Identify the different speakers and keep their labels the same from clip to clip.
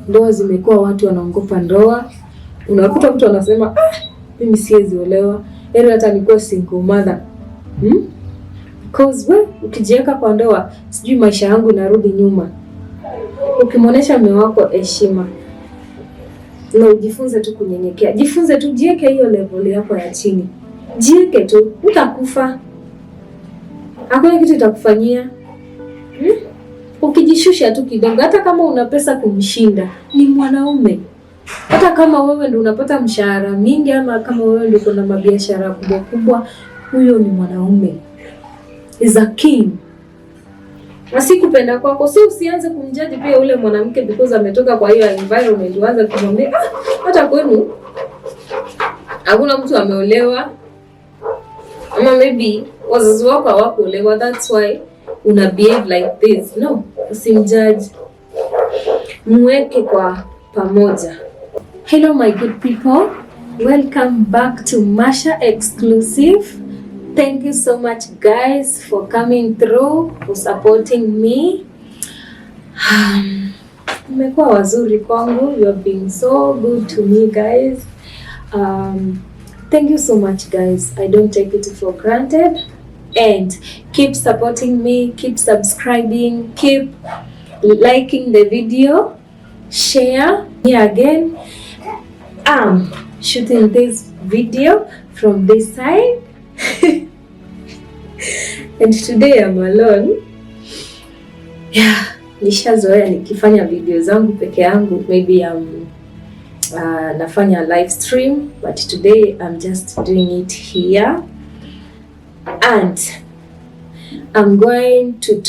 Speaker 1: ndoa zimekuwa watu wanaogopa ndoa. Unakuta mtu anasema mimi siwezi olewa, heri hata nikuwa single mother. Because ukijiweka kwa ndoa, sijui maisha yangu inarudi nyuma. Ukimwonyesha mume wako heshima, na ujifunze tu kunyenyekea. Jifunze tu, jiweke hiyo level yako ya chini. Jiweke tu, utakufa. Hakuna kitu itakufanyia. Ukijishusha tu kidogo, hata kama una pesa kumshinda, ni mwanaume. Hata kama wewe ndio unapata mshahara mingi, ama kama wewe ndio kuna mabiashara kubwa kubwa, huyo ni mwanaume. Is a king. Asikupenda kwako, si usianze kumjudge pia ule mwanamke because ametoka kwa hiyo environment. Uanze kumwambia hata kwenu hakuna mtu ameolewa, ama maybe wazazi wako hawakuolewa, that's why una behave like this. No, usimjudge. Mweke kwa pamoja. Hello my good people, welcome back to Masha Exclusive. Thank you so much guys for coming through, for supporting me. Mmekuwa wazuri kwangu. You have been so good to me guys. Thank you so much guys. I don't take it for granted. And keep supporting me, keep subscribing, keep liking the video, share. Here again, I'm shooting this video from this side. And today I'm alone. Yeah, nishazoea nikifanya video zangu peke yangu. Maybe nafanya live stream, but today I'm just doing it here. And I'm going to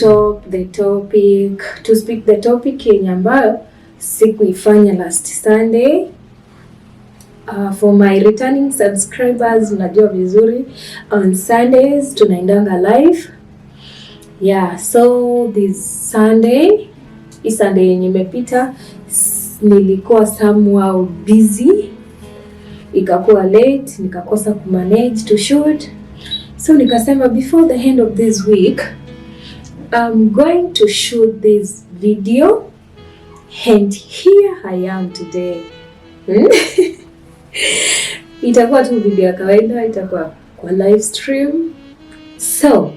Speaker 1: speak the topic yenye ambayo sikuifanya last Sunday. For my returning subscribers, unajua vizuri on Sundays tunaendanga live. Yeah, so this Sunday, yenye imepita, nilikuwa somehow busy, ikakuwa late, nikakosa kumanage to shoot. So nikasema before the end of this week, I'm going to shoot this video, and here I am today. Itakuwa tu video ya kawaida, itakuwa kwa live stream. So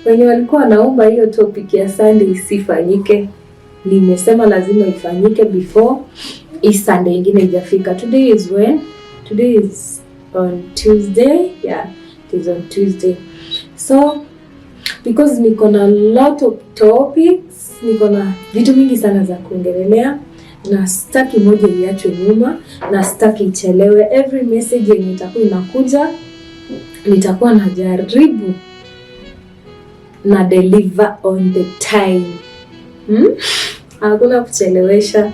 Speaker 1: wenye walikuwa naomba hiyo topic ya Sunday isifanyike, nimesema lazima ifanyike before Sunday ingine ijafika. Today is on Tuesday. Yeah, it is on Tuesday. So because niko na lot of topics, niko na vitu mingi sana za kuongelelea, na sitaki moja iachwe nyuma, na sitaki ichelewe. Every message yenye itakuwa inakuja, nitakuwa najaribu na deliver on the time. Hakuna kuchelewesha.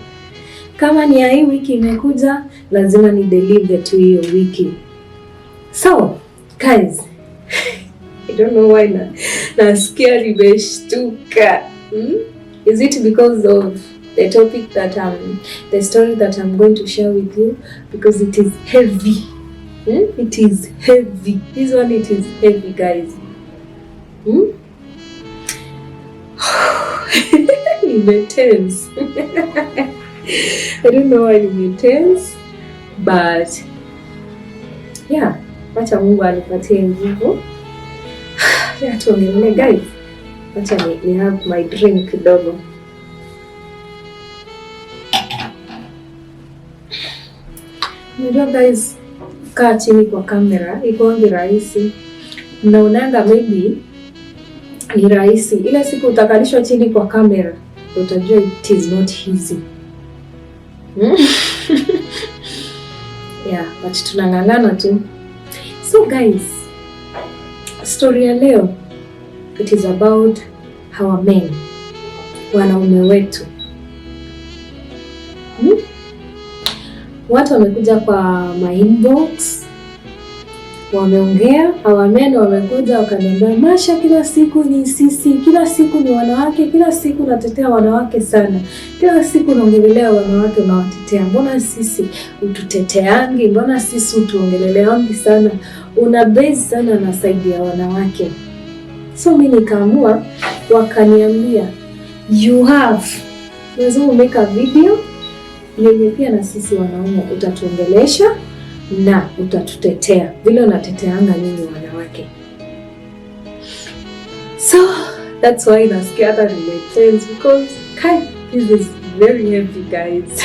Speaker 1: Kama ni ya hii wiki imekuja, lazima ni deliver tu hiyo wiki. So guys, I don't know why nasikia nimeshtuka. Is it because of the topic that the story that I'm going to share with you? Because it is heavy. It is heavy. This one, it is heavy guys. I'm tense. I don't know why I'm tense, but yeah, wacha Mungu anipatie nguvu. Yeah, tuongelee guys. Wacha ni have my drink kidogo. Unajua guys, kaa chini kwa kamera iko rahisi. Mnaonanga maybe ni rahisi, ile siku utakalishwa chini kwa kamera utajua it is not easy. Yeah, but tunang'ang'ana tu. So guys, story ya leo, it is about our men, wanaume wetu. Watu wamekuja kwa my inbox, wameongea. Our men wamekuja wakaniambia, Masha, kila siku ni sisi, kila siku ni wanawake, kila siku natetea wanawake sana, kila siku naongelelea wanawake unawatetea. Mbona sisi ututeteangi? Mbona sisi utuongeleleangi sana? Una base sana na side ya wanawake. So mimi nikaamua, wakaniambia you have lazima make a video yenye pia na sisi wanaume utatuongelesha na utatutetea vile unateteanga nyinyi wanawake. So that's why nasikia hata relates, because this is very heavy guys.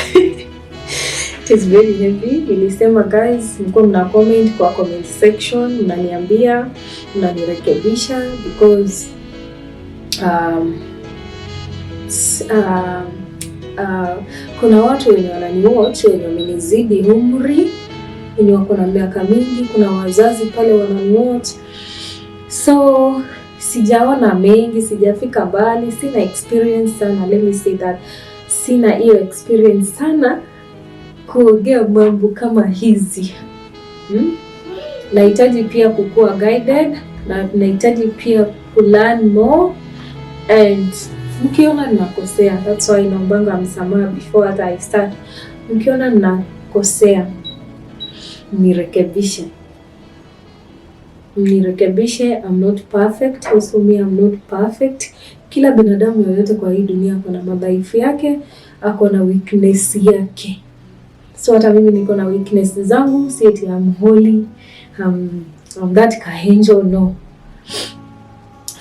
Speaker 1: It is very heavy. Nilisema guys, mko mna comment kwa comment section, mnaniambia, mnanirekebisha, because kuna watu wenye wananiwatch wenye wamenizidi umri, wenye wako na miaka mingi, kuna wazazi pale wananiwatch. So sijaona mengi, sijafika mbali, sina experience sana. Let me say that sina hiyo experience sana kuongea mambo kama hizi. Nahitaji pia kukua guided, na nahitaji pia learn more, and mkiona ninakosea, that's why naombanga msamaha before that I start. Mkiona ninakosea, nirekebishe. I'm not perfect. Also me, I'm not perfect. Kila binadamu yoyote kwa hii dunia ako na madhaifu yake, ako na weakness yake. So hata mimi niko na weakness zangu, si eti I'm holy, I'm that angel, no.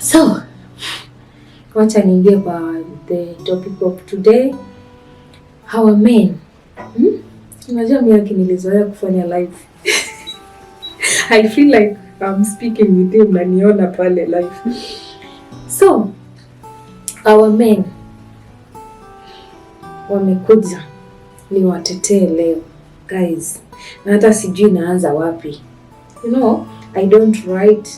Speaker 1: So wacha niingie kwa the topic of today, our men. Unajua mimi nilizoea kufanya live. I feel like I'm speaking with you, mnaniona pale live. So our men wamekuja ni watetee leo guys, na hata sijui naanza wapi. You know, I don't write.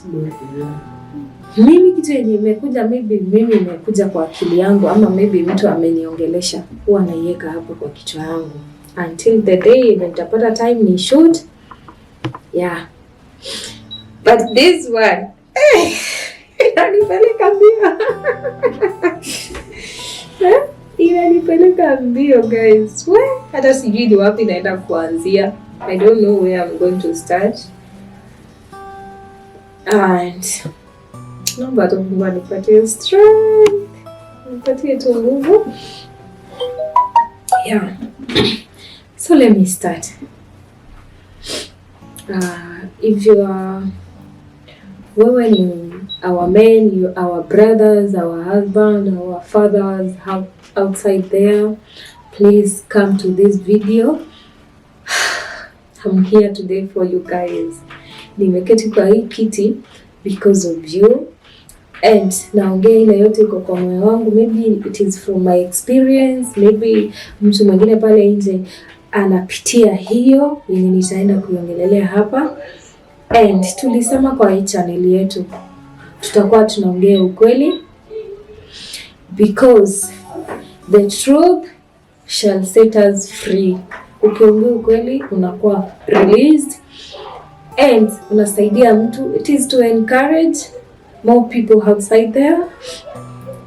Speaker 1: Mimi kitu yenye imekuja, maybe mimi nimekuja kwa akili yangu, ama maybe mtu ameniongelesha, huwa naiweka hapo kwa kichwa yangu until the day nitapata time ni shoot. Yeah, but this one inanipeleka mbio. Inanipeleka mbio guys. Hata sijui ni wapi naenda kuanzia. I don't know where I'm going to start. And naomba tu Mungu anipatie strength, nipatie tu nguvu. Yeah. So let me start. If you are, wewe ni our men, our brothers, our husband, our fathers outside there, please come to this video. I'm here today for you guys. Nimeketi kwa hii kiti because of you, and naongea ile yote iko kwa moyo wangu. Maybe it is from my experience, maybe mtu mwingine pale nje anapitia hiyo yenye nitaenda kuiongelelea hapa. And tulisema kwa hii channel yetu tutakuwa tunaongea ukweli, because the truth shall set us free. Ukiongea ukweli unakuwa released and unasaidia mtu. It is to encourage more people outside there,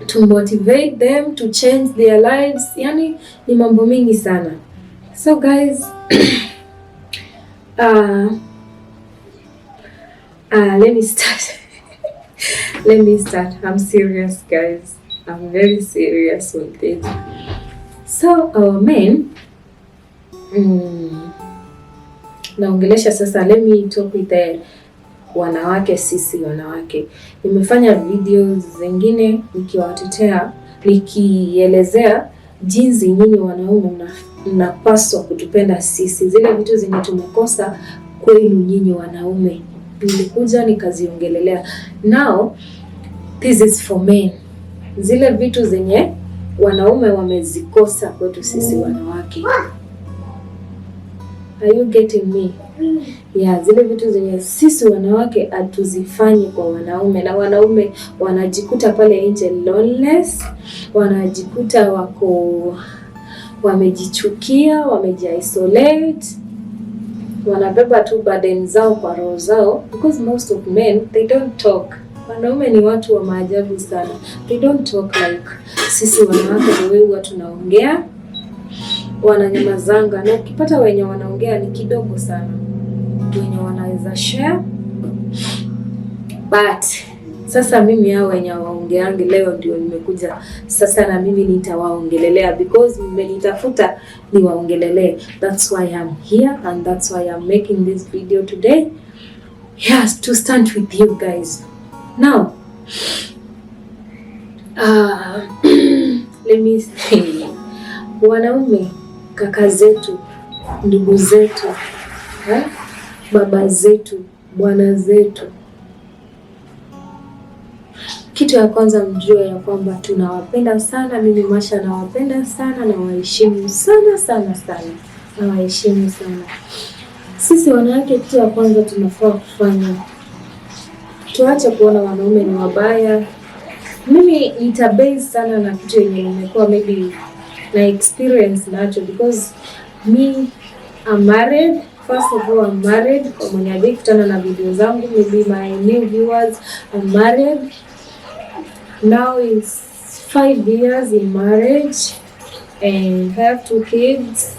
Speaker 1: to motivate them to change their lives. Yani ni mambo mingi sana. So guys, let me start. Let me start. I'm serious guys. I'm very serious with this. So our men, naongelesha sasa, let me talk with the wanawake. Sisi wanawake, nimefanya videos zingine nikiwatetea, nikielezea jinsi nyinyi wanaume mnapaswa kutupenda sisi, zile vitu zenye tumekosa kwenu nyinyi wanaume, nilikuja nikaziongelelea. Now this is for men, zile vitu zenye wanaume wamezikosa kwetu sisi wanawake. Are you getting me? Yeah, zile vitu zenye sisi wanawake hatuzifanyi kwa wanaume, na wanaume wanajikuta pale nje loneless, wanajikuta wako wamejichukia, wameji-isolate, wanabeba tu burden zao kwa roho zao, because most of men they don't talk. Wanaume ni watu wa maajabu sana. They don't talk like sisi wanawake the way huwa tunaongea. Wananyamazanga, na ukipata wenye wanaongea ni kidogo sana wenye wanaweza share. But Sasa mimi hao wenye waongeange leo ndio nimekuja sasa, na mimi nitawaongelelea because mmenitafuta niwaongelelee. That's why I'm here and that's why I'm making this video today. Yes, to stand with you guys. Now, let me say, wanaume, kaka zetu, ndugu zetu, baba zetu, bwana zetu, kitu ya kwanza mjue ya kwamba tunawapenda sana. Mimi Masha nawapenda sana na waheshimu sana sana sana, na waheshimu sana. Sisi wanawake, kitu ya kwanza tunafaa kufanya, tuache kuona wanaume ni wabaya. Mimi nitabase sana na kitu yenye nimekuwa maybe na experience nacho, because me I'm married. First of all, I'm married. Kwa mwenye hajikutana na video zangu, maybe my new viewers, I'm married. Now it's 5 years in marriage and I have 2 kids.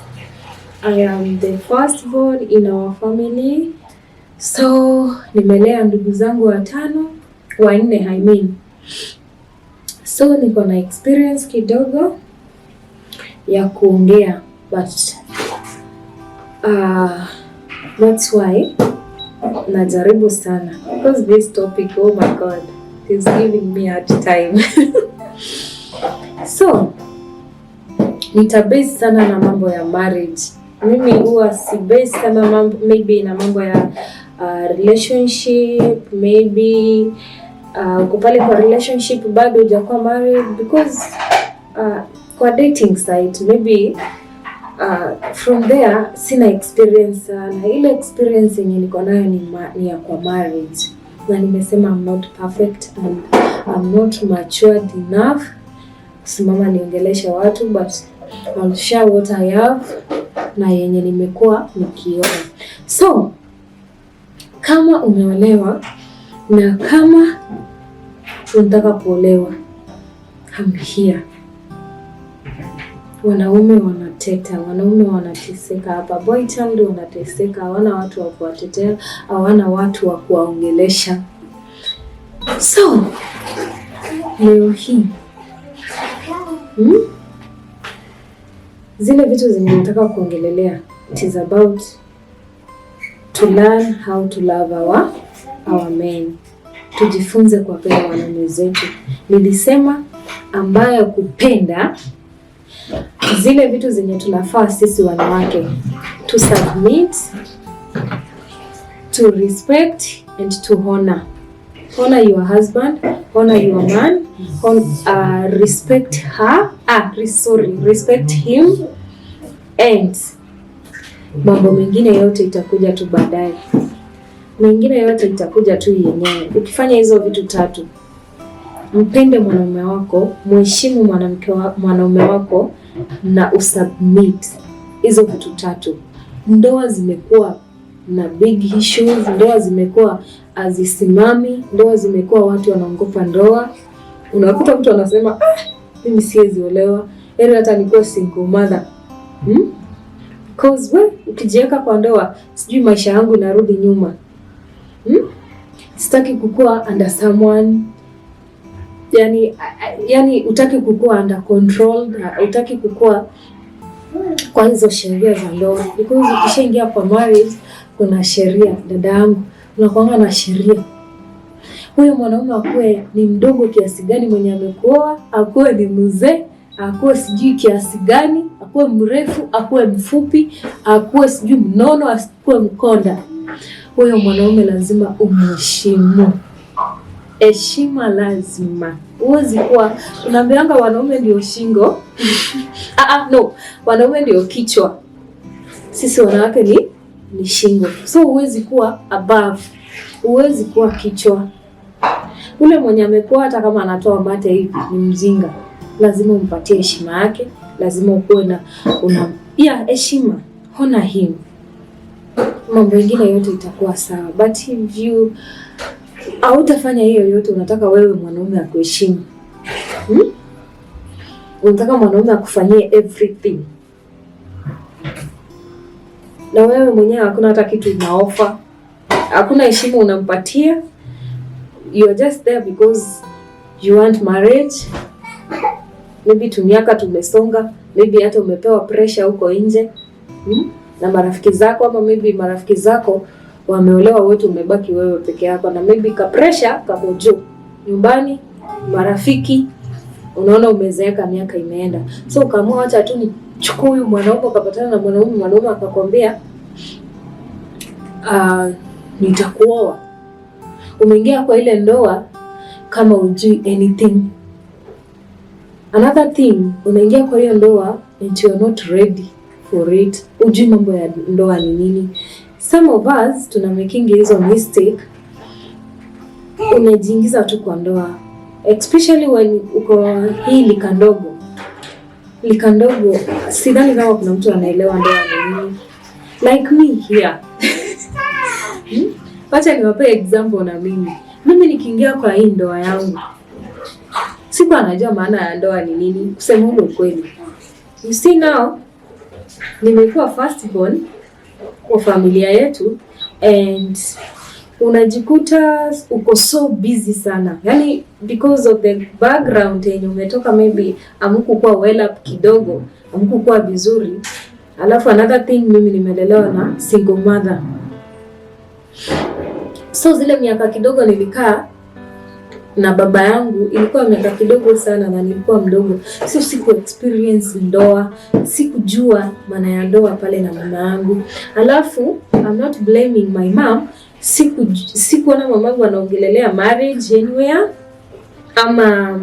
Speaker 1: I am the firstborn in our family. So nimelea ndugu zangu 4 I mean. So niko na experience kidogo ya kuongea, but that's why najaribu sana, because this topic, oh my god, is giving me hard time. So nitabase sana na mambo ya marriage. Mimi huwa si base sana mambo, maybe na mambo ya relationship, maybe uko pale kwa relationship bado hujakuwa married, because kwa dating site maybe from there sina experience sana. Ile experience yenye niko nayo ni ya kwa marriage, na nimesema I'm not perfect and I'm not matured enough kusimama niongelesha watu, but I'll share what I have na yenye nimekuwa nikiona. So kama umeolewa na kama unataka kuolewa, I'm here. Wanaume wanateta, wanaume wanateseka hapa, boy child wanateseka, hawana watu wa kuwatetea, hawana watu wa kuwaongelesha. So leo hii zile vitu zenye nataka kuongelelea, it is about to learn how to love our men. Tujifunze kuwapenda wanaume zetu. Nilisema ambayo kupenda, zile vitu zenye tunafaa sisi wanawake, to submit, to respect and to honor. Honor your husband, honor your man, respect her, respect him, and mambo mengine yote itakuja tu baadaye. Mengine yote itakuja tu yenyewe. Ukifanya hizo vitu 3, mpende mwanaume wako, mheshimu mwanaume wako, na usubmit, hizo vitu 3, ndoa zimekuwa na big issues. Ndoa zimekuwa azisimami, ndoa zimekuwa watu wanaogopa ndoa. Unakuta mtu anasema mimi siwezi olewa, hata nikuwa single mother. Cause ukijiweka kwa ndoa, sijui maisha yangu narudi nyuma. Sitaki kukua under someone. Yani utaki kukua under control, utaki kukua kwa hizo sheria za ndoa, because ukishaingia kwa marriage kuna sheria. Dada yangu, unakuanga na sheria. Huyo mwanaume akuwe ni mdogo kiasi gani mwenye amekuoa, akuwe ni mzee, akuwe sijui kiasi gani, akuwe mrefu, akuwe mfupi, akuwe sijui mnono, akuwe mkonda, huyo mwanaume lazima umheshimu. Heshima lazima. Huwezi kuwa unaambianga wanaume ndio shingo. No, wanaume ndio kichwa. Sisi wanawake ni shingo. So huwezi kuwa above. Huwezi kuwa kichwa. Ule mwenye amekuwa hata kama anatoa mate hivi ni mjinga. Lazima umpatie heshima yake. Lazima ukuwe na heshima. Honor him. Mambo mengine yote itakuwa sawa. But if you hautafanya hiyo yote, unataka wewe mwanaume akuheshimu. Unataka mwanaume akufanyie everything, na wewe mwenyewe hakuna hata kitu unaofa, hakuna heshima unampatia. you are just there because you want marriage. Maybe tumiaka tumesonga, maybe hata umepewa pressure huko nje na marafiki zako, ama maybe marafiki zako wameolewa wote, umebaki wewe peke yako, na maybe ka pressure kako juu nyumbani, marafiki, unaona umezeeka, miaka imeenda, so ukaamua acha tu nichukue huyu mwanaume. Ukapatana na mwanaume akakwambia nitakuoa. Umeingia kwa ile ndoa kama ujui anything. Another thing, unaingia kwa hiyo ndoa and you are not ready for it. Ujui mambo ya ndoa ni nini. Some of us tuna making hizo mistake. Unajiingiza tu kwa ndoa, especially when uko hii lika ndogo. Sidhani kama kuna mtu anaelewa ndoa ni nini. Like me here. Wacha niwape example na mimi. Mimi nikiingia kwa hii ndoa yangu, sikuwa najua maana ya ndoa ni nini, kusema ule ukweli. You see now, nimekuwa first born kwa familia yetu, and unajikuta uko so busy sana. Yani because of the background yenye umetoka, maybe hamkukuwa well up kidogo, hamkukuwa vizuri. Alafu another thing, mimi nimelelewa na single mother. So zile miaka kidogo nilikaa na baba yangu, ilikuwa miaka kidogo sana na nilikuwa mdogo. So siku experience ndoa, sikujua maana ya ndoa pale na mama yangu. Alafu I'm not blaming my mom. Sikuona mamangu anaongelelea marriage anywhere, ama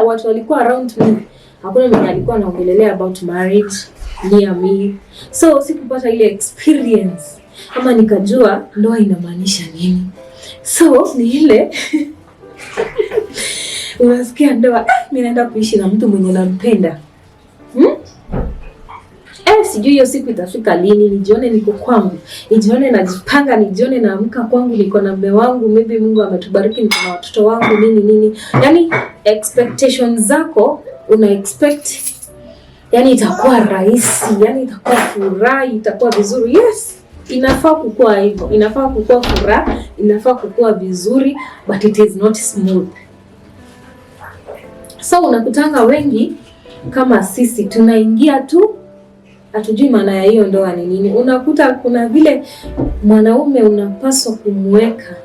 Speaker 1: watu walikuwa around me, hakuna mwenye alikuwa anaongelelea about marriage near me. So sikupata ile experience ama nikajua ndoa inamaanisha nini. So ni ile unasikia ndoa, mimi naenda kuishi na mtu mwenye nampenda. Sijui hiyo siku itafika lini, nijione niko kwangu, nijione najipanga, nijione naamka kwangu niko na mume wangu, maybe Mungu ametubariki niko na watoto wangu nini. Yani expectations zako una expect yani itakuwa rahisi, yani itakuwa furaha, itakuwa vizuri. Yes, inafaa kukua hivyo, inafaa kukua furaha, inafaa kukua vizuri, but it is not smooth. So unakutanga wengi kama sisi tunaingia tu, hatujui maana ya hiyo ndoa ni nini. Unakuta kuna vile mwanaume unapaswa kumweka,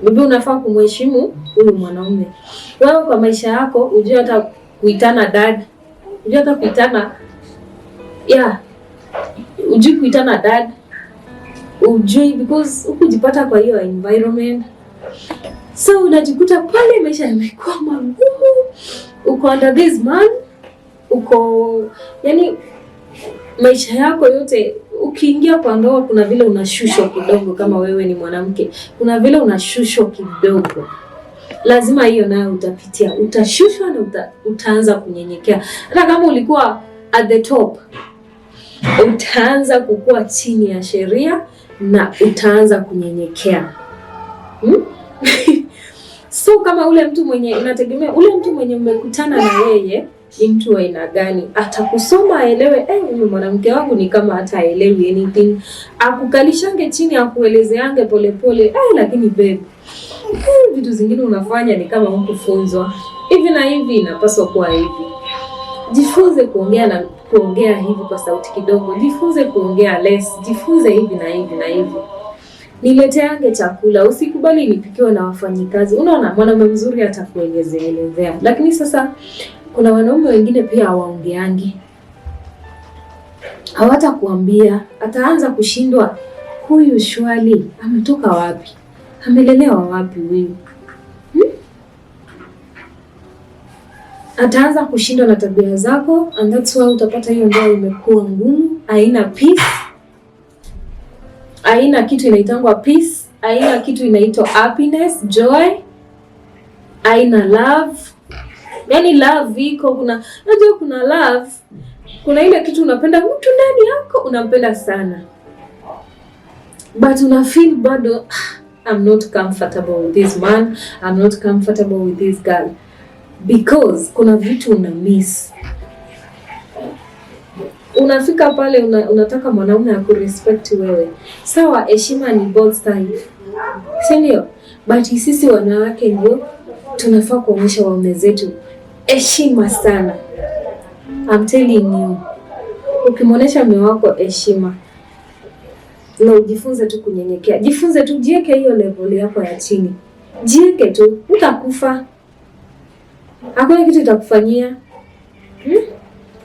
Speaker 1: bibi unafaa kumheshimu huyu mwanaume. Wewe kwa maisha yako ujue hata kuitana dad, ujue hata kuitana ujue kuitana dad, ujue because ukujipata kwa hiyo environment. So unajikuta pale maisha yamekuwa magumu, uko under this man, uko yani maisha yako yote. Ukiingia kwa ndoa kuna vile unashushwa kidogo, kama wewe ni mwanamke kuna vile unashushwa kidogo. Lazima hiyo nayo utapitia, utashushwa na utaanza kunyenyekea. Hata kama ulikuwa at the top, utaanza kukua chini ya sheria na utaanza kunyenyekea. So kama ule mtu mwenye inategemea ule mtu mwenye umekutana na yeye ni mtu wa aina gani. Atakusoma aelewe, huyu mwanamke wangu ni kama hata aelewi anything. Akukalishange chini, akuelezeange polepole, lakini babe, vitu zingine unafanya ni kama hukufunzwa. Hivi na hivi inapaswa kuwa hivi. Jifunze kuongea hivi kwa sauti kidogo. Jifunze kuongea less. Jifunze hivi na hivi na hivi. Nileteange chakula, usikubali nipikiwe na wafanyikazi. Unaona mwanaume mzuri atakuelezea. Lakini sasa kuna wanaume wengine pia hawaongeangi. Hawatakuambia, ataanza kushindwa, huyu shwali ametoka wapi? Amelelewa wapi huyu? Ataanza kushindwa na tabia zako, and that's why utapata hiyo ndoa imekuwa ngumu, haina peace. Haina kitu inaitangwa peace, haina kitu inaitwa happiness, joy, haina love. Yani love iko, kuna love, kuna ile kitu unapenda mtu ndani yako, unampenda sana, but una feel bado I'm not comfortable with this man, I'm not comfortable with this girl, because kuna vitu una miss. Unafika pale unataka mwanaume akurespect wewe. Sawa, heshima ni both sides. Si ndio? but sisi wanawake ndio tunafaa kuonyesha waume zetu heshima sana. I'm telling you, ukimwonyesha mume wako heshima na ujifunze tu kunyenyekea, jifunze tu, jiweke hiyo level yako ya chini, jiweke tu, utakufa, hakuna kitu itakufanyia.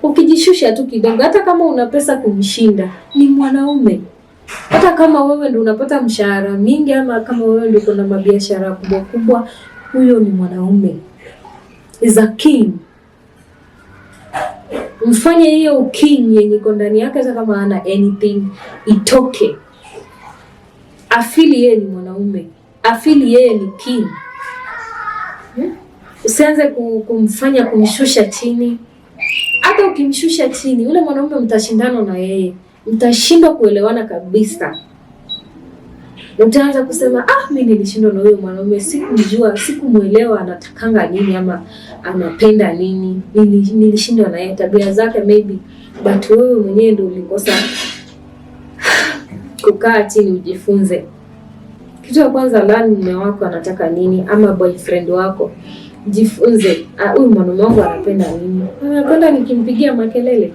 Speaker 1: Ukijishusha tu kidogo, hata kama una pesa kumshinda, ni mwanaume. Hata kama wewe ndio unapata mshahara mingi, ama kama wewe ndio kuna mabiashara kubwa kubwa, huyo ni mwanaume, is a king. Mfanye hiyo king yenye iko ndani yake, hata kama hana anything, itoke. Afili yeye ni mwanaume, afili yeye ni king. Usianze kumfanya kumshusha chini. Hata ukimshusha chini, yule mwanaume mtashindana na yeye, mtashindwa kuelewana kabisa. Utaanza kusema mimi nilishindwa na huyo mwanaume, sikujua, sikumuelewa anatakanga nini ama anapenda nini. Nilishindwa na yeye, tabia zake maybe, but wewe mwenyewe ndio ulikosa kukaa chini ujifunze. Kitu cha kwanza, learn mume wako anataka nini, ama boyfriend wako. Jifunze, huyu mwanaume wangu anapenda nini? Anapenda nikimpigia makelele?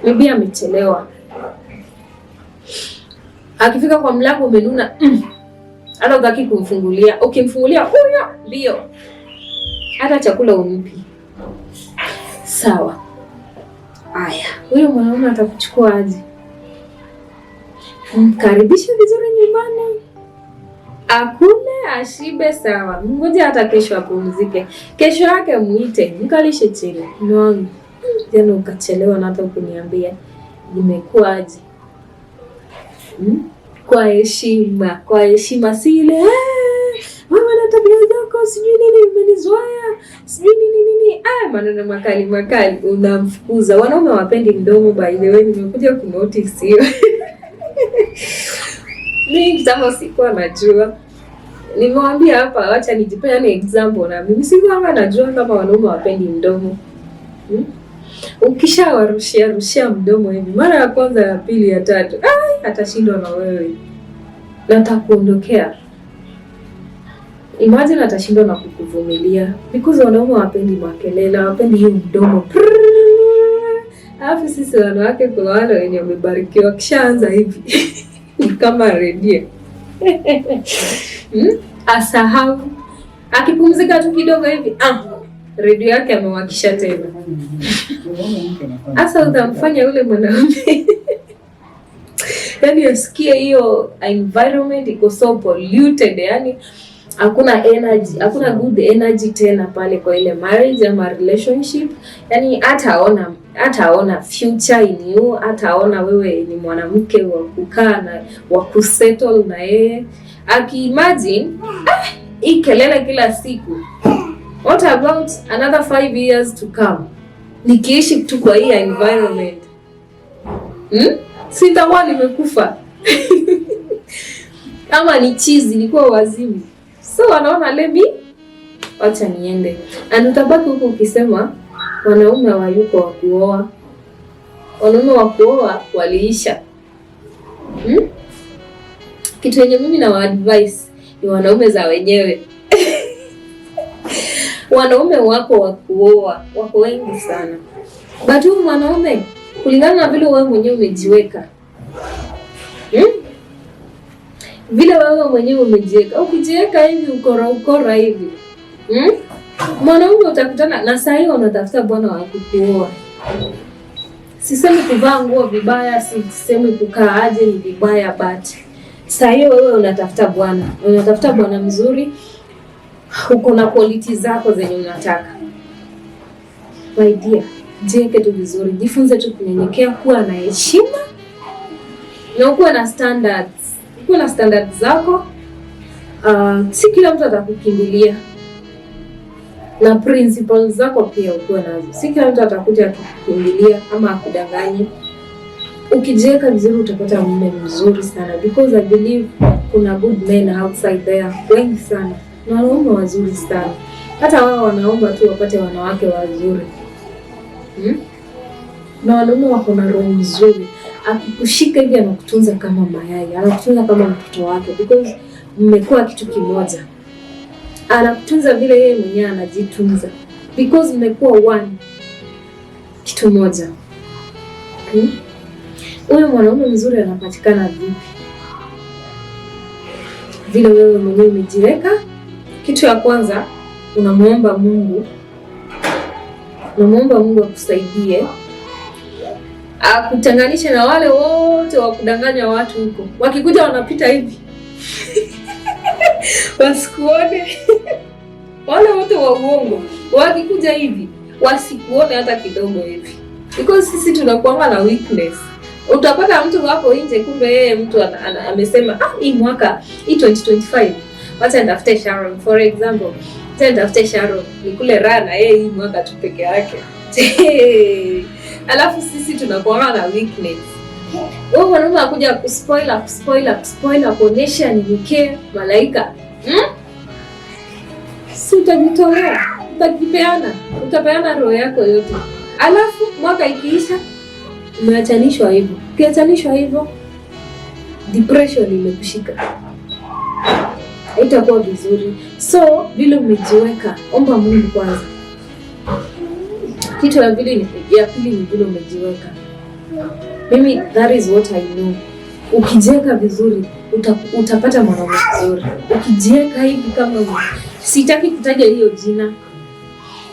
Speaker 1: Maybe amechelewa. Akifika kwa mlango umenuna, hata utaki kumfungulia. Ukimfungulia huyo ndio. Hata chakula umpi. Sawa. Aya, huyo mwanaume atakuchukua aje? Mkaribishe vizuri nyumbani, akule ashibe, sawa. Ngoja hata kesho apumzike. Kesho yake muite, mkalishe chini. Mwangu, jana ukachelewa na hata ukuniambia nimekuaje? Kwa heshima si ile mama na tabia zako sijui nini umenizoea sijui nini maneno makali unamfukuza. Wanaume wapendi mdomo, by the way, nimekuja kunotice hiyo. Mimi kitambo sikuwa najua. Nimewambia hapa, acha nijipeane example, na mimi sikuwa najua kama wanaume wapendi mdomo. Ukishawarushia mdomo hivi mara ya kwanza, ya pili, ya tatu, atashindwa na wewe na atakuondokea. Imagine atashindwa na kukuvumilia, because wanaume wapendi makelele, wapendi hiyo mdomo. Alafu sisi wanawake, kuna wale wenye wamebarikiwa, kishaanza hivi kama redio. Asahau, akipumzika tu kidogo hivi, redio yake amewakisha tena. Asa utamfanya yule mwanaume yani asikie hiyo environment iko so polluted, yani hakuna energy, hakuna good energy tena pale kwa ile marriage ama relationship. Yani hataona future in you, hataona wewe ni mwanamke wa kukaa na wa kusettle na yeye. Akiimagine hii kelele kila siku, what about another 5 years to come, nikiishi tu kwa hii environment? Sitakuwa nimekufa ama ni chizi, nilikuwa wazimu. So wanaona lebi, wacha niende. Na utabaki huko ukisema wanaume hawayuko wa kuoa. Wanaume wa kuoa waliisha. Kitu yenye mimi na advice ni wanaume za wenyewe. Wanaume wako wa kuoa wako wengi sana. But huyu mwanaume kulingana na vile wewe mwenyewe umejiweka. Vile wewe mwenyewe umejiweka. Ukijiweka hivi ukora hivi. Mwanaume utakutana na saa hiyo unatafuta bwana wa kukuoa. Sisemi kuvaa nguo vibaya, sisemi kukaa aje ni vibaya, but saa hiyo wewe unatafuta bwana. Unatafuta bwana mzuri. Uko na quality zako zenye unataka. My dear, jiweke tu vizuri, jifunze tu kunyenyekea, kuwa na heshima na kuwa na standards. Kuwa na standards zako. Si kila mtu atakukimbilia. Na principles zako pia ukuwe nazo. Si kila mtu atakuja kukimbilia ama akudanganye. Ukijiweka vizuri utapata mume mzuri sana, because I believe kuna good men outside there wengi sana. Na wanaume wazuri sana. Hata wao wanaomba tu wapate wanawake wazuri. Na wanaume wako na roho nzuri. Akikushika hivi anakutunza kama mayai, anakutunza kama mtoto wake, because mmekuwa kitu kimoja. anakutunza vile yeye mwenyewe anajitunza, because mmekuwa one, kitu moja. Huyo mwanaume mzuri anapatikana vipi? Vile wewe mwenyewe umejiweka. Kitu ya kwanza, unamuomba Mungu akusaidie, akutenganishe na wale wote wa kudanganya watu huko. Wakikuja wanapita hivi wasikuone wale wote wa uongo wakikuja hivi wasikuone hata kidogo hivi, because sisi tunakuanga na weakness. Utapata mtu hapo nje, kumbe yeye mtu amesema hii mwaka hii 2025 wacha nitafute Sharon, for example, nitafute Sharon nikule raha na yeye hii mwaka tu peke yake. Alafu sisi tunakuanga na weakness. Wewe mwanaume akuja kuspoil kuonesha nyenyekee malaika. Si utajitolea, utapeana roho yako yote. Alafu mwaka ikiisha umeachanishwa hivyo. Ukiachanishwa hivyo, depression imekushika. Haitakuwa vizuri. So vile umejiweka, omba Mungu kwanza. Kitu ya pili ni vile umejiweka. Mimi, that is what I know. Ukijiweka vizuri, utapata mwanaume mzuri. Ukijiweka hivi kama sitaki kutaja hiyo jina.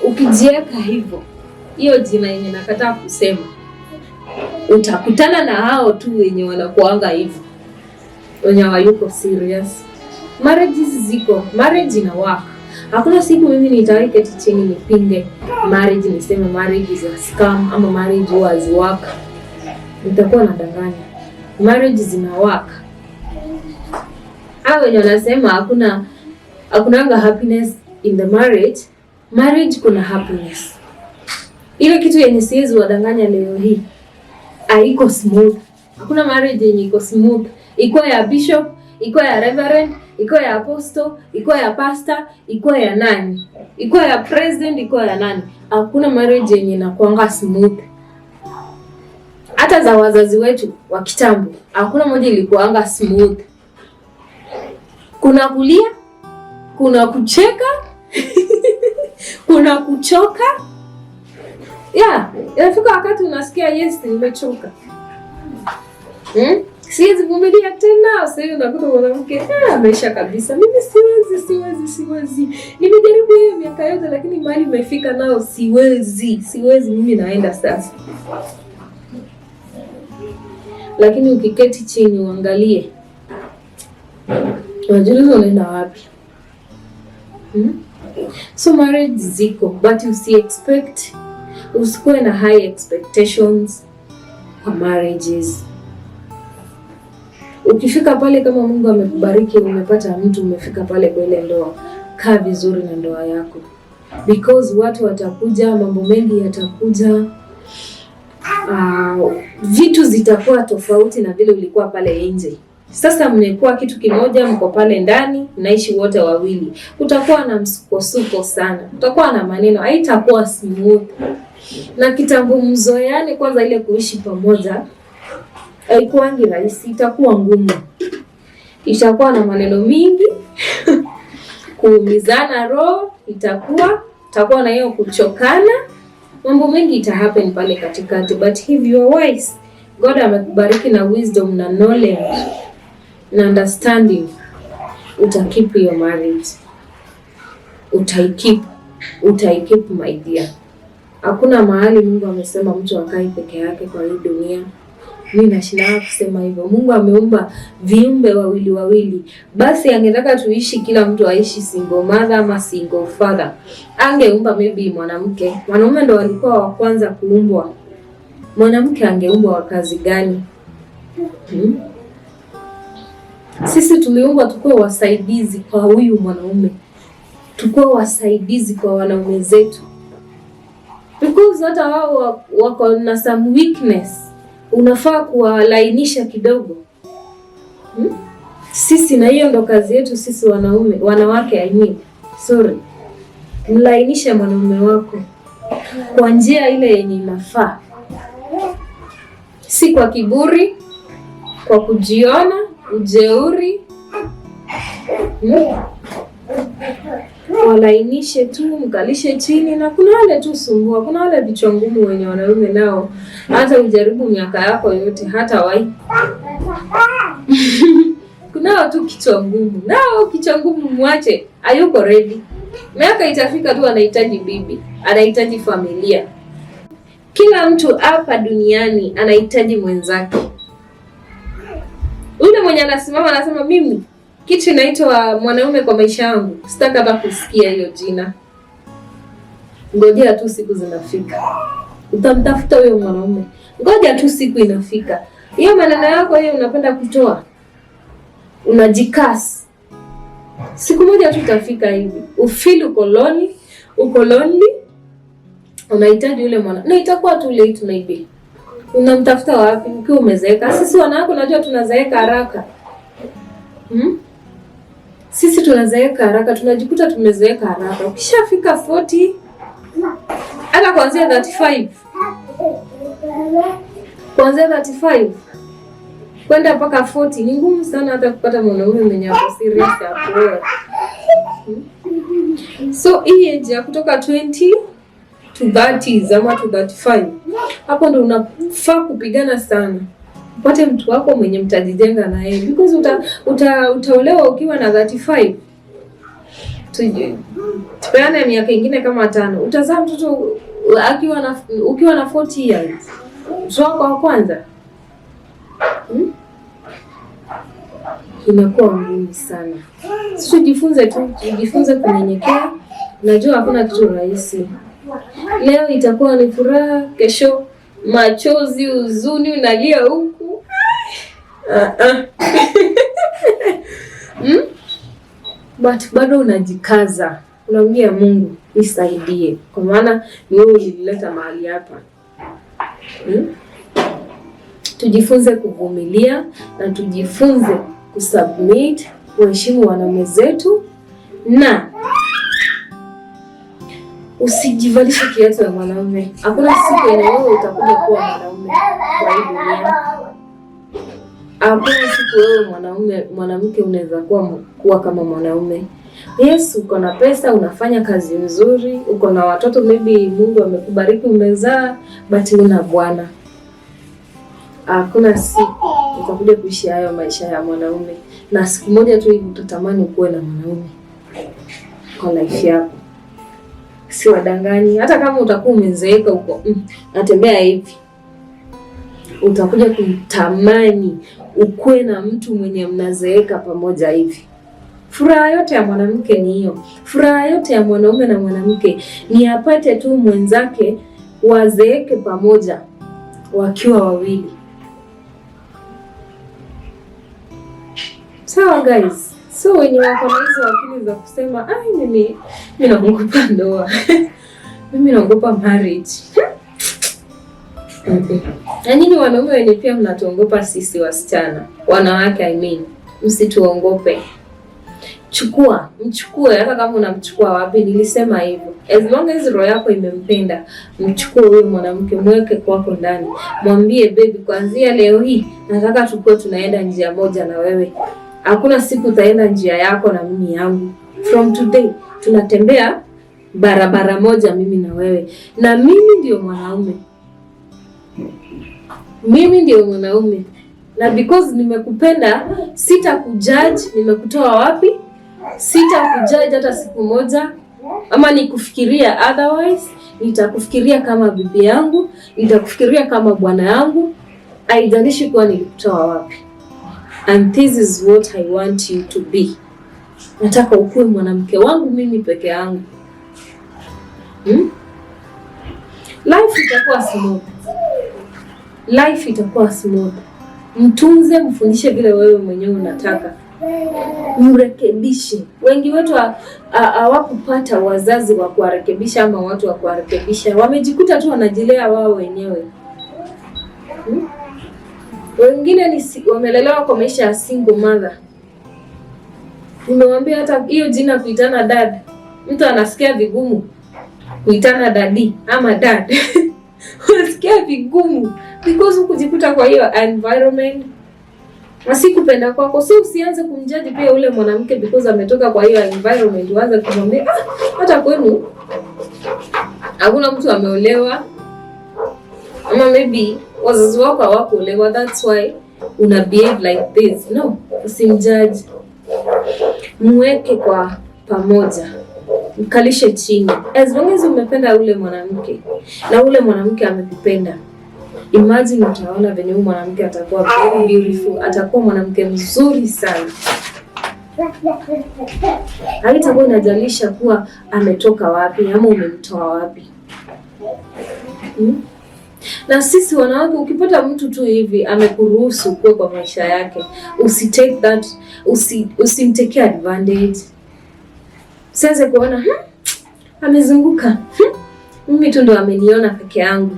Speaker 1: Ukijiweka hivyo, hiyo jina yenye nakataa kusema, utakutana na hao tu wenye wanakuanga hivyo, wenye hawayuko serious. Marriages ziko, marriage ina work. Hakuna siku mimi nitaweka chini nipinge marriage, niseme marriage is a scam ama marriage was work. Nitakuwa nadanganya. Marriage zina work. Hao wenye wanasema hakunanga happiness in the marriage. Marriage kuna happiness. Ile kitu yenye siwezi wadanganya leo hii, haiko smooth. Hakuna marriage yenye iko smooth. Iko ya bishop, iko ya reverend, iko ya apostle, iko ya pastor, iko ya nani, iko ya president, iko ya nani. Hakuna marriage yenye inakuanga smooth. Hata za wazazi wetu wa kitambo, hakuna moja ilikuanga smooth. Kuna kulia, kuna kucheka, kuna kuchoka. Inafika wakati unasikia yes, nimechoka. Siwezi vumilia tena. Sasa unakuta mwanamke ameisha kabisa. Mimi siwezi. Nimejaribu hiyo miaka yote, lakini mahali imefika nao siwezi. Mimi naenda sasa. Lakini ukiketi chini uangalie, unajiuliza unaenda wapi? So marriage ziko, but usikuwe na high expectations kwa marriages. Ukifika pale, kama Mungu amekubariki, umepata mtu, umefika pale kwa ile ndoa, kaa vizuri na ndoa yako, because watu watakuja, mambo mengi yatakuja. Vitu zitakuwa tofauti na vile ulikuwa pale nje. Sasa mmekuwa kitu kimoja, mko pale ndani, mnaishi wote wawili. Utakuwa na msukosuko sana. Utakuwa na maneno, haitakuwa smooth. Na kitambo mzoeane kwanza, ile kuishi pamoja haikuangi rahisi, itakuwa ngumu. Itakuwa na maneno mingi, kuumizana roho, itakuwa na hiyo kuchokana. Mambo mengi itahappen pale katikati, but if you are wise, God amekubariki na wisdom na knowledge na understanding, utakeep your marriage. Utaikeep my dear. Hakuna mahali Mungu amesema mtu akai peke yake kwa hii dunia. Mimi nashinda kusema hivyo. Mungu ameumba viumbe wawili. Basi angetaka tuishi kila mtu aishi single mother ama single father, angeumba maybe mwanamke. Wanaume ndo walikuwa wa kwanza kuumbwa. Mwanamke angeumbwa wa kazi gani? Sisi tuliumbwa tukue wasaidizi kwa huyu mwanaume. Tukue wasaidizi kwa wanaume zetu. Because hata wao wako na some weakness. Unafaa kuwalainisha kidogo. Sisi, na hiyo ndo kazi yetu sisi wanawake, mlainishe mwanaume wako kwa njia ile yenye inafaa. Si kwa kiburi, kwa kujiona, ujeuri. walainishe tu, mkalishe chini. Na kuna wale tu sumbua, kuna wale vichwa ngumu wenye wanaume nao hata ujaribu miaka yako yote hata wai kunao tu kichwa ngumu, nao kichwa ngumu mwache, hayuko ready. Miaka itafika tu anahitaji bibi, anahitaji familia. Kila mtu hapa duniani anahitaji mwenzake. Ule mwenye anasimama anasema mimi kitu inaitwa mwanaume kwa maisha yangu, sitaka hata kusikia hiyo jina. Ngojea tu siku zinafika, utamtafuta huyo mwanaume. Ngoja tu siku inafika. Hiyo maneno yako hiyo unapenda kutoa, unajikasi, siku moja tu utafika hivi ufeel uko lonely, unahitaji yule mwana, na itakuwa too late maybe. Unamtafuta wapi ukiwa umezeeka? Sisi wanawake unajua tunazeeka haraka. Sisi tunazeeka haraka, tunajikuta tumezeeka haraka. Ukishafika 40, hata kuanzia 35. Kuanzia 35 kwenda mpaka 40 ni ngumu sana hata kupata mwanaume mwenye ako serious hapo. So hii age ya kutoka 20 to 30 ama to 35, hapo ndo unafaa kupigana sana. Upate mtu wako mwenye mtajijenga na yeye, because utaolewa ukiwa na 35. Tuje tupeane miaka ingine kama 5, utazaa mtoto ukiwa na 40 years. Mtoto wako wa kwanza inakuwa ngumu sana. Sisi tujifunze kunyenyekea. Najua hakuna kitu rahisi. Leo itakuwa ni furaha, kesho machozi, huzuni, unalia huku. But bado unajikaza. Unaambia Mungu nisaidie, kwa maana ni wewe ulileta mahali hapa. Tujifunze kuvumilia na tujifunze kusubmit, kuheshimu wanaume zetu, na usijivalishe kiatu ya mwanaume. Hakuna siku yenye wewe utakuja kuwa mwanaume kwa hii dunia. Hakuna siku wewe mwanamke unaweza kuwa kama mwanaume. Yes, uko na pesa, unafanya kazi nzuri, uko na watoto, maybe Mungu amekubariki umezaa, but una bwana. Hakuna siku utakuja kuishi hayo maisha ya mwanaume, na siku moja tu hivi utatamani kuwe na mwanaume kwa life yako. Si wadanganyi, hata kama utakuwa umezeeka huko, natembea hivi, utakuja kutamani ukuwe na mtu mwenye mnazeeka pamoja hivi. Furaha yote ya mwanamke ni hiyo. Furaha yote ya mwanaume na mwanamke ni apate tu mwenzake wazeeke pamoja wakiwa wawili. Sawa guys. So wenye wako na hizo akili za kusema mimi naogopa ndoa. Mimi naogopa marriage. Na nyinyi wanaume wenye pia mnatuogopa sisi wasichana, wanawake msituogope. Mchukue hata kama unamchukua wapi, nilisema hivyo. As long as roho yako imempenda, mchukue huyo mwanamke, mweke kwako ndani. Mwambie baby, kuanzia leo hii nataka tukue tunaenda njia moja na wewe. Hakuna siku utaenda njia yako na mimi yangu. From today tunatembea barabara moja mimi na wewe. Na mimi ndio mwanaume. Na because nimekupenda, sitakujudge nimekutoa wapi. Sitakujudge hata siku moja, ama nikufikiria otherwise. Nitakufikiria kama bibi yangu, nitakufikiria kama bwana yangu. Haijalishi kuwa nilikutoa wapi. And this is what I want you to be. Nataka ukuwe mwanamke wangu mimi peke yangu. Life itakuwa smooth. Mtunze, mfundishe vile wewe mwenyewe unataka. Mrekebishe. Wengi wetu hawakupata wazazi wa kuwarekebisha ama watu wa kuwarekebisha. Wamejikuta tu wanajilea wao wenyewe. Wengine wamelelewa kwa maisha ya single mother. Nimewambia hata hiyo jina kuitana dad, mtu anasikia vigumu kuitana daddy ama dad. Unasikia vigumu because ukujikuta kwa hiyo environment. na si kupenda kwako. So usianze kumjudge pia ule mwanamke because ametoka kwa hiyo environment, uanze kumwambia hata kwenu hakuna mtu ameolewa, ama maybe wazazi wako hawakuolewa, that's why una behave like this. No, usimjudge. Mweke kwa pamoja, mkalishe chini. As long as umependa ule mwanamke na ule mwanamke amekupenda, imagine utaona venye huyu mwanamke atakuwa very beautiful, atakuwa mwanamke mzuri sana. Haitakuwa inajalisha kuwa ametoka wapi ama umemtoa wapi. Na sisi wanawake, ukipata mtu tu hivi amekuruhusu kuwa kwa maisha yake, usitake that, usimtake advantage. Usianze kuona amezunguka, mimi tu ndo ameniona peke yangu.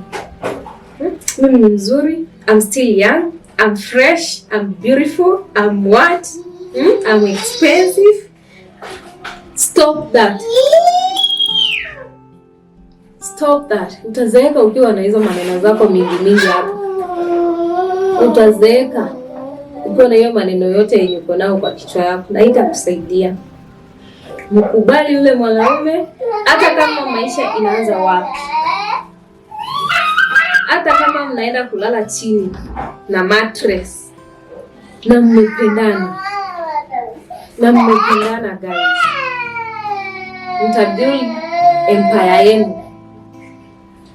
Speaker 1: Mimi ni mzuri, I'm still young, I'm fresh, I'm beautiful, I'm what? I'm expensive. Stop that. Stop that. Utazeeka ukiwa na hizo maneno zako mingi hapo. Utazeeka ukiwa na hiyo maneno yote yenye uko nao kwa kichwa yako, na itakusaidia. Mkubali yule mwanaume hata kama maisha inaanza wapi. Hata kama mnaenda kulala chini na mattress na mmependana. Guys. Mtabuild empire yenu.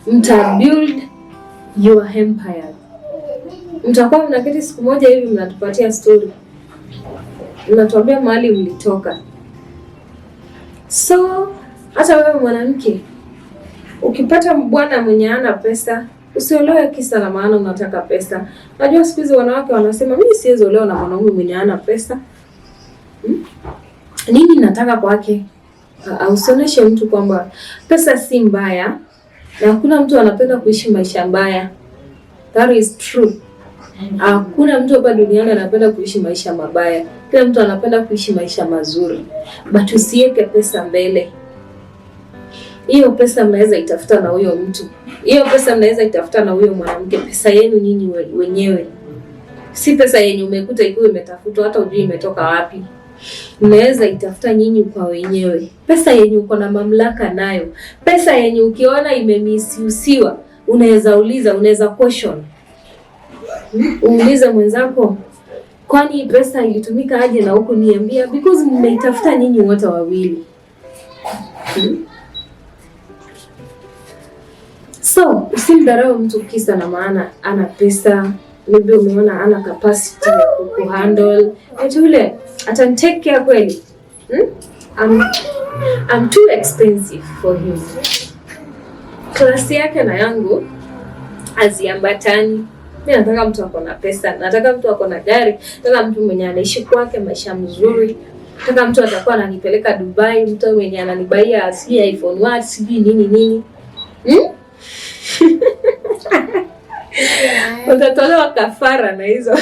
Speaker 1: Mtabuild your empire. Mtakuwa mnaketi siku moja hivi mnatupatia story. Mnatuambia mahali mlitoka. So, hata wewe mwanamke, ukipata bwana mwenye hana pesa, usiolewe kisa na maana unataka pesa. Najua siku hizi wanawake wanasema mimi siwezi olewa na mwanaume mwenye hana pesa. Nini nataka kwake? Usioneshe mtu kwamba pesa si mbaya, na hakuna mtu anapenda kuishi maisha mbaya. That is true. Hakuna mtu hapa duniani anapenda kuishi maisha mabaya. Kila mtu anapenda kuishi maisha mazuri. But usiweke pesa mbele. Hiyo pesa mnaweza itafuta na huyo mtu. Hiyo pesa mnaweza itafuta na huyo mwanamke. Pesa yenu nyinyi wenyewe. Si pesa yenye umekuta ikiwa imetafutwa hata ujui imetoka wapi. Mnaweza itafuta nyinyi kwa wenyewe. Pesa yenye uko na mamlaka nayo. Pesa yenye ukiona imemisiusiwa, unaweza uliza, unaweza question. Uulize mwenzako, kwani pesa ilitumika aje na huko niambia, because mmeitafuta nyinyi wote wawili. So, usimdharau mtu kisa na maana ana pesa, maybe umeona ana capacity ya kuhandle. Eti yule atanitake care kweli? I'm too expensive for him. Klasi yake na yangu haziambatani. Mimi nataka mtu ako na pesa, nataka mtu ako na gari, nataka mtu mwenye anaishi kwake maisha mzuri. Nataka mtu atakuwa ananipeleka Dubai, mtu mwenye ananibaia sijui iPhone what, sijui nini. Utatolewa kafara na hizo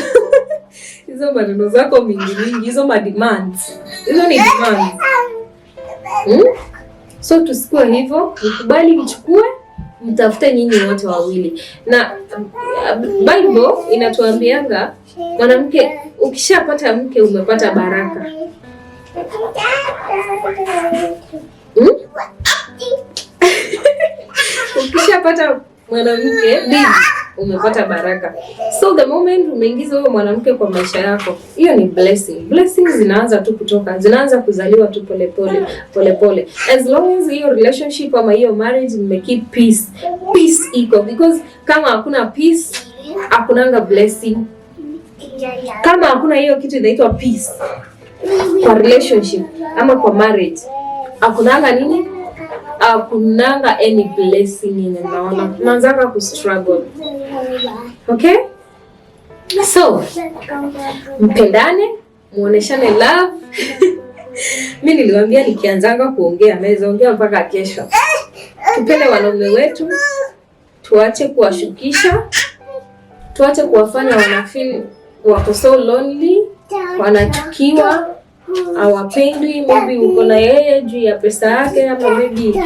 Speaker 1: maneno zako mingi, hizo demands. Hizo ni demands. So tusikue hivyo, ukubali nichukue, mtafute nyinyi wote wawili. Na Bible inatuambianga mwanamke ukishapata mke umepata baraka. Ukishapata mwanamke bibi umepata baraka. So the moment umeingiza huyo mwanamke kwa maisha yako, hiyo ni blessing. Blessings zinaanza tu kutoka, zinaanza kuzaliwa tu pole. As long as hiyo relationship ama hiyo marriage mmekeep peace iko, because kama hakuna peace hakunanga blessing. Kama hakuna hiyo kitu inaitwa peace kwa relationship ama kwa marriage, hakunanga nini? Hakunanga any blessing yenye naona. Mnaanza ku struggle. Okay? So, mpendane, muoneshane love. Mimi niliwaambia nikianzanga kuongea naweza ongea mpaka kesho. Tupende wanaume wetu, tuache kuwashukisha, tuache kuwafanya wanafeel wako so lonely, wanachukiwa, hawapendwi. Maybe uko na yeye juu ya pesa yake, ama maybe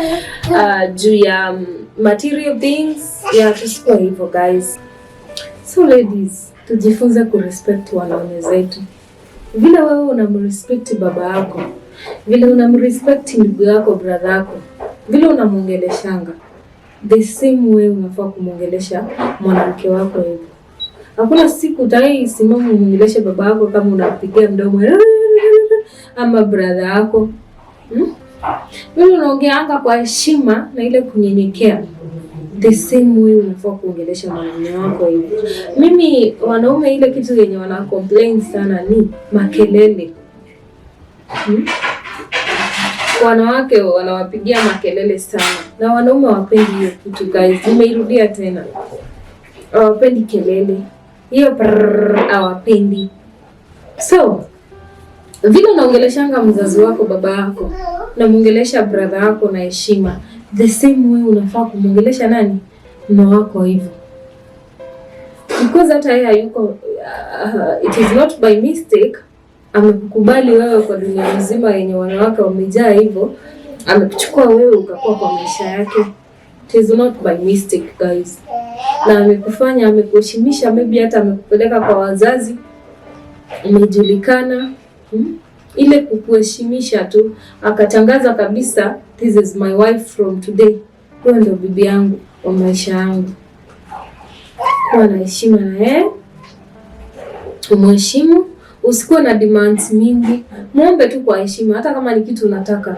Speaker 1: juu ya material things. Yeah, tusikue hivyo guys. So ladies, tujifunze kurespect wanaume zetu. Vile wewe unamrespect baba yako, vile unamrespect ndugu yako, brother yako, vile unamuongeleshanga, the same way unafaa kumuongelesha mwanamke wako hivyo. Hakuna siku utaisimama umuongeleshe baba yako kama unapigia mdomo ama brother yako. Vile unaongeanga kwa heshima na ile kunyenyekea, the same way unafaa kuongelesha mwanaume wako hivyo. Mimi wanaume ile kitu yenye wana complain sana ni makelele. Wanawake wanawapigia makelele sana na wanaume hawapendi hiyo kitu guys. Nimeirudia tena. Hawapendi kelele. Hiyo hawapendi. So, vile unaongeleshanga mzazi wako, baba yako, na muongelesha brother yako na heshima, the same way unafaa kumuongelesha nani? Mume wako hivyo. Because hata yeye hayuko it is not by mistake amekukubali wewe kwa dunia nzima yenye wanawake wamejaa hivyo, amekuchukua wewe ukakuwa kwa maisha yake. It is not by mistake guys. Na amekufanya, amekuheshimisha, maybe hata amekupeleka kwa wazazi, umejulikana. Ile kukuheshimisha tu, akatangaza kabisa, this is my wife from today. Huyo ndio bibi yangu wa maisha yangu. Kuwa na heshima na yeye, umheshimu, usikuwe na demands mingi. Muombe tu kwa heshima, hata kama ni kitu unataka,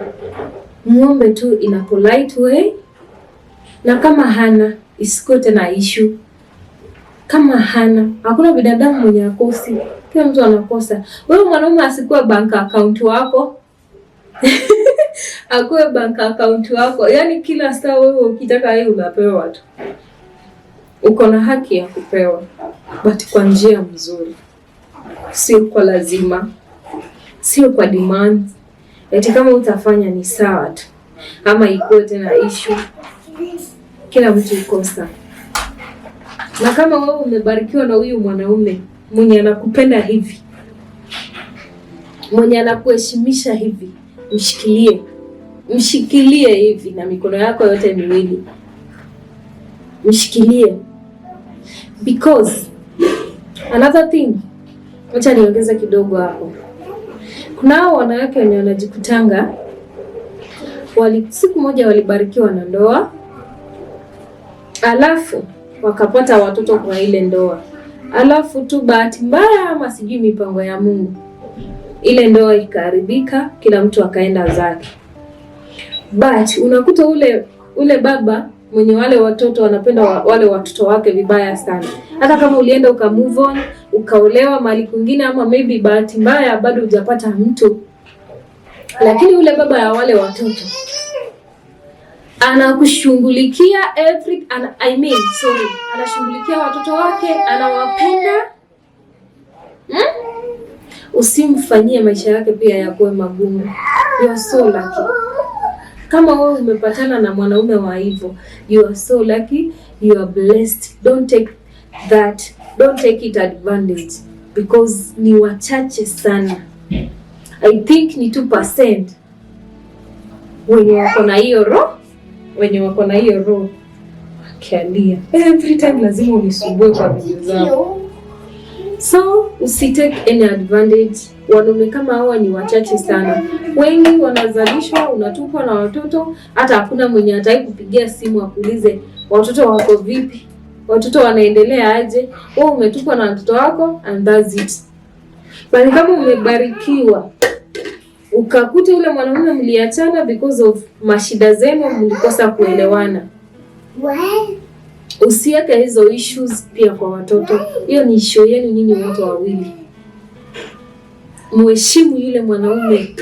Speaker 1: muombe tu in a polite way. Na kama hana, isikuwe tena issue. Kama hana, hakuna binadamu mwenye akosi. Kila mtu anakosa. Wewe mwanaume asikuwe bank account wako. Akuwe bank account wako. Yaani kila saa wewe ukitaka yeye unapewa tu. Uko na haki ya kupewa, but kwa njia mzuri. Sio kwa lazima. Sio kwa demand. Eti kama utafanya ni sawa tu. Ama ikuwe tena issue. Kila mtu ukosa. Na kama wewe umebarikiwa na huyu mwanaume mwenye anakupenda hivi, mwenye anakuheshimisha hivi, mshikilie. Mshikilie hivi na mikono yako yote miwili. Mshikilie. Because another thing, acha niongeze kidogo hapo. Kuna hao wanawake wenye wanajikutanga siku moja walibarikiwa na ndoa, alafu wakapata watoto kwa ile ndoa. Alafu tu bahati mbaya ama sijui mipango ya Mungu, ile ndoa ikaharibika, kila mtu akaenda zake. But unakuta ule baba mwenye wale watoto wanapenda wale watoto wake vibaya sana. Hata kama ulienda uka move on, ukaolewa mahali kwingine, ama maybe bahati mbaya bado hujapata mtu, lakini ule baba ya wale watoto anakushughulikia anashughulikia watoto wake, anawapenda. Usimfanyie maisha yake pia yakuwe magumu. You are so lucky. Kama wewe umepatana na mwanaume wa hivyo, you are so lucky, you are blessed. Don't take it advantage, because ni wachache sana. I think ni 2% wenye wako na hiyo roho. Kialia every time lazima unisumbue kwa video zao. So usitake any advantage. Wanaume kama hawa ni wachache sana. Wengi wanazalishwa, unatupwa na watoto, hata hakuna mwenye hataki kupigia simu akuulize watoto wako vipi, watoto wanaendelea aje. Wewe umetupwa na watoto wako and that's it. Bali kama umebarikiwa, ukakuta ule mwanaume mliachana because of mashida zenu, mlikosa kuelewana, usiweke hizo issues pia kwa watoto. Hiyo ni issue yenu nyinyi wote wawili. Mheshimu yule mwanaume.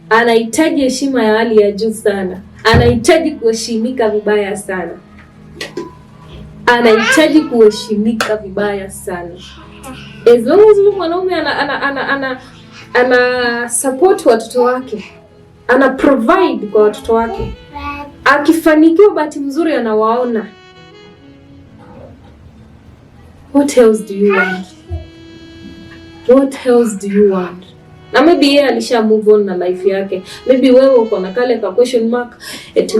Speaker 1: Anahitaji heshima ya hali ya juu sana. Anahitaji kuheshimika vibaya sana. Anahitaji kuheshimika vibaya sana. As long as yule mwanaume ana support watoto wake, ana provide kwa watoto wake, akifanikiwa bahati mzuri anawaona, what else do you want? What else do you want? Na maybe yeye alisha move on na life yake. Maybe wewe uko na kale ka question mark, eti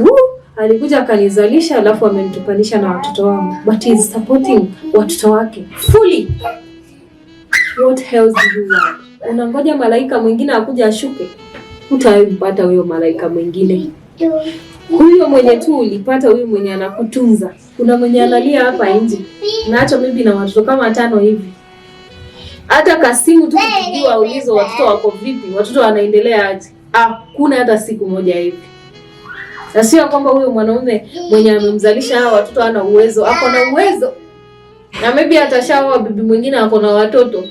Speaker 1: alikuja akanizalisha, alafu amenitupanisha na watoto wangu, but he is supporting watoto wake fully. What else do you want? Unangoja malaika mwingine akuja ashuke? Utampata huyo malaika mwingine. Huyo mwenye tu ulipata, huyo mwenye anakutunza. Kuna mwenye analia hapa nje. Naacho mimi na watoto kama 5 hivi. Hata kasimu tu kupigiwa ulizo watoto wako vipi, watoto wanaendelea aje? Hakuna hata siku moja hivi. Na sio kwamba huyo mwanaume mwenye amemzalisha hawa watoto hana uwezo, ako na uwezo. Na maybe atashaoa bibi mwingine ako na watoto.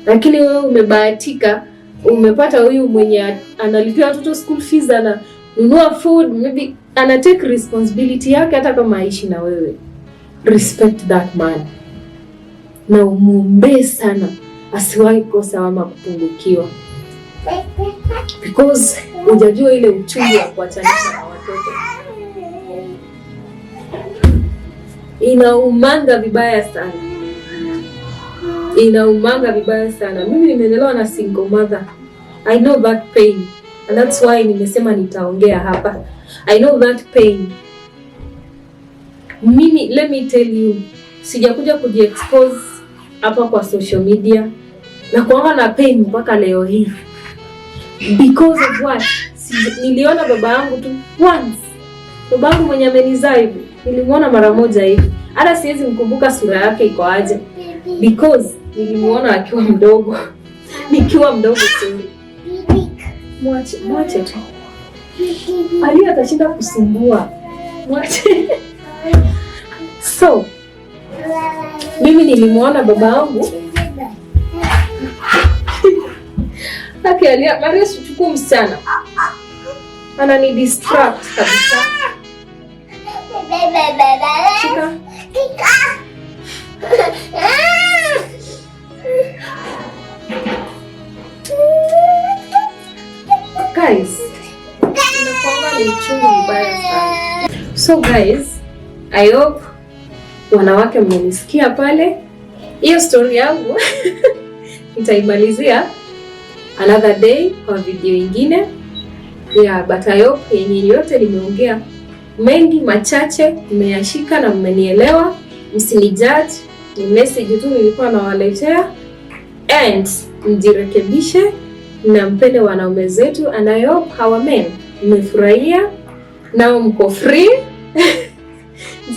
Speaker 1: Lakini wewe umebahatika, umepata huyu mwenye analipia watoto school fees, ananunua food, maybe ana take responsibility yake hata kama aishi na wewe. Respect that man. Na umuombe sana asiwahi kosa ama kupungukiwa. Because hujajua ile uchungu wa kuachanisha na watoto. Inaumanga vibaya sana. Inaumanga vibaya sana. Mimi nimelelewa na single mother. I know that pain. And that's why nimesema nitaongea hapa. I know that pain. Mimi, let me tell you, sijakuja kujiexpose hapa kwa social media na kuanga na pain mpaka leo hii. Because of what? Niliona baba yangu tu once. Baba yangu mwenye amenizaa hivi, nilimuona mara moja hivi. Hata siwezi mkumbuka sura yake iko aje. Because nilimuona akiwa mdogo. Nikiwa mdogo tu. Mwache tu. Ali atashinda kusumbua. Mwache. So, mimi nilimuona baba yangu. Haki Alia, Maria sichukua msichana. Anani distract kabisa. Shika. Guys, inakuanga ni uchungu mbaya sana. So guys, I hope wanawake mmenisikia pale. Hiyo story yangu nitaimalizia another day kwa video ingine. Yeah, but I hope yenye yote nimeongea mengi machache mmeyashika na mmenielewa. Msinijudge, ni message tu nilikuwa nawaletea, and mjirekebishe na mpende wanaume zetu, and I hope our men mmefurahia na mko free.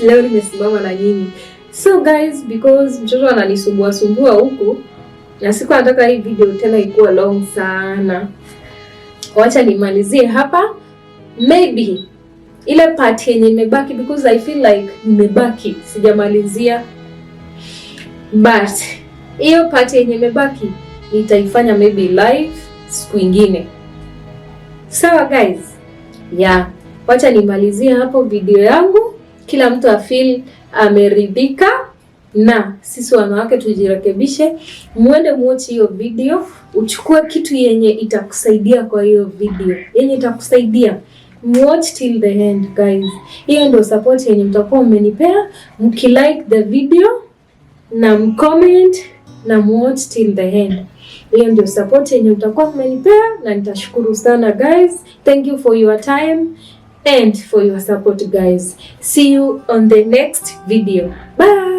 Speaker 1: Leo nimesimama na nyinyi. So guys, because mtoto ananisumbua huku na siku nataka hii video tena ikuwa long sana, wacha nimalizie hapa. Maybe ile part yenye imebaki, because I feel like nimebaki sijamalizia, but hiyo part yenye imebaki nitaifanya maybe live siku ingine. Sawa guys? Yeah, wacha nimalizie hapo video yangu. Kila mtu afeel ameridhika, na sisi wanawake tujirekebishe. Muende muochi hiyo video, uchukue kitu yenye itakusaidia kwa hiyo video. Yenye itakusaidia. Watch till the end guys. Hiyo ndio support yenye mtakuwa mmenipea. Mkilike the video na mcomment na watch till the end. Hiyo ndio support yenye mtakuwa mmenipea na nitashukuru sana guys. Thank you for your time and for your support guys. See you on the next video. Bye.